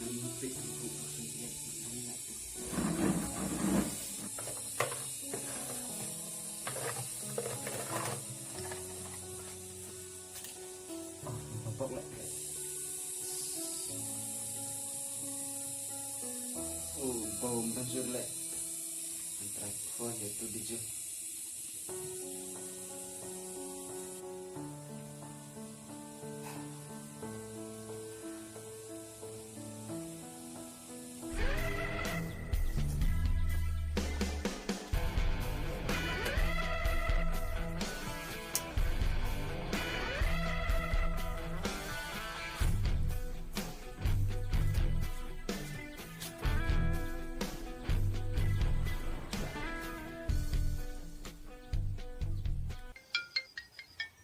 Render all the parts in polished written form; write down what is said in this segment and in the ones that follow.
Nanti aku akan lihat mana tu. Nampak lah. Oh, bau macam lek. Antara phone itu DJ.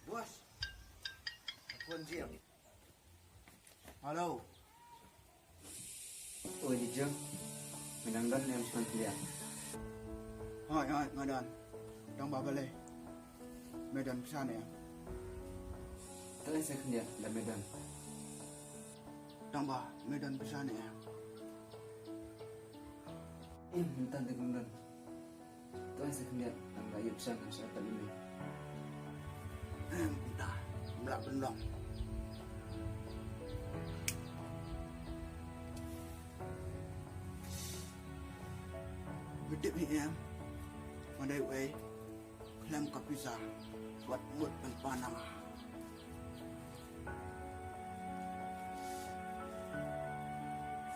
Bos, phone Jim. Halo. Oh, DJ. Menangkan yang sudah lihat. Hai, Medan. Đang bảo về Medan ke sana ya. Telah saya kerja dalam Medan. Đang bảo Medan ke sana ya. Minta dengan Telah saya kerja dalam rakyat sangat sahabat ini. Dah, belak belum. Bidip ni em. Mandai way. Klem kapisa. Buat mut dan panang.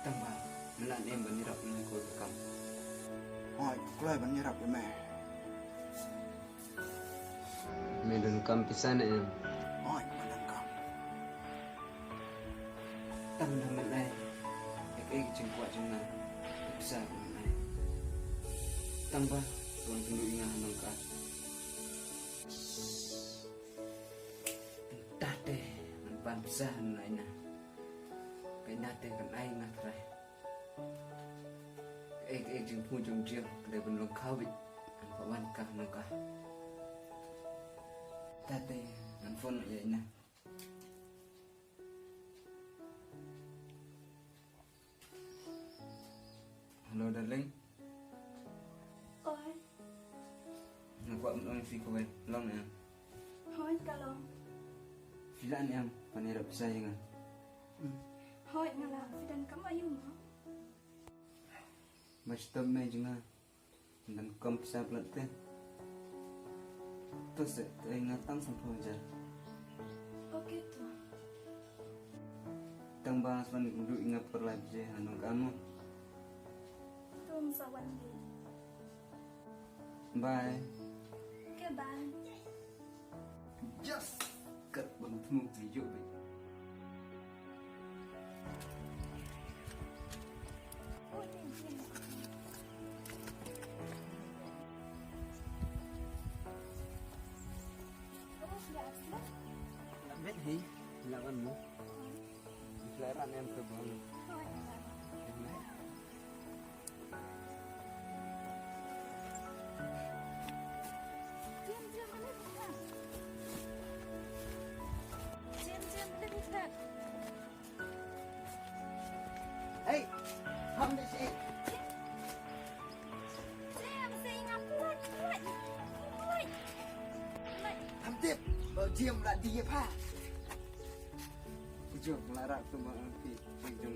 Tambah melan em menirap dengan kau bekam. Hai, klai ban nyerap ke meh. Medan kam pisan em. Hai, Medan kam. Tam dah melai. Ek jengkuat jenah. Bisa melai. Tambah tuan penduduk ingat nangka. Entah deh, nampan bisa melai na. Cái nát đây còn ai ngặt rồi. Cái chừng phu chừng chiều để bên lòng khao bị anh phải ban cả nó cả. Ta đây anh phun vậy nè. Hello darling. Ôi, Nak buat orang fi kau long em. hỏi kalau Filan em panirap saya kan. hỏi ngalah dan kamu ayu mah. Macam mai juga. Dan kom bisa pelatih. Terus ingatang sampai aja. Oke tu. Tambah sepan duduk ingat perlai je anu kamu. Tu sawan di. Bye. Oke bye. Just kat bertemu video baik. Oh ni ni. Kamu sudah asal? Bet hi, lawan mu. Selera em ke bawah. Hỏi ngalah. Diam mana kita? Diam mana kita? Hey, ham đi xe. Diam saya ingat kuat. Ham tiếp. Bảo Jim là đi phá. Jom larak tu mak nanti. Jom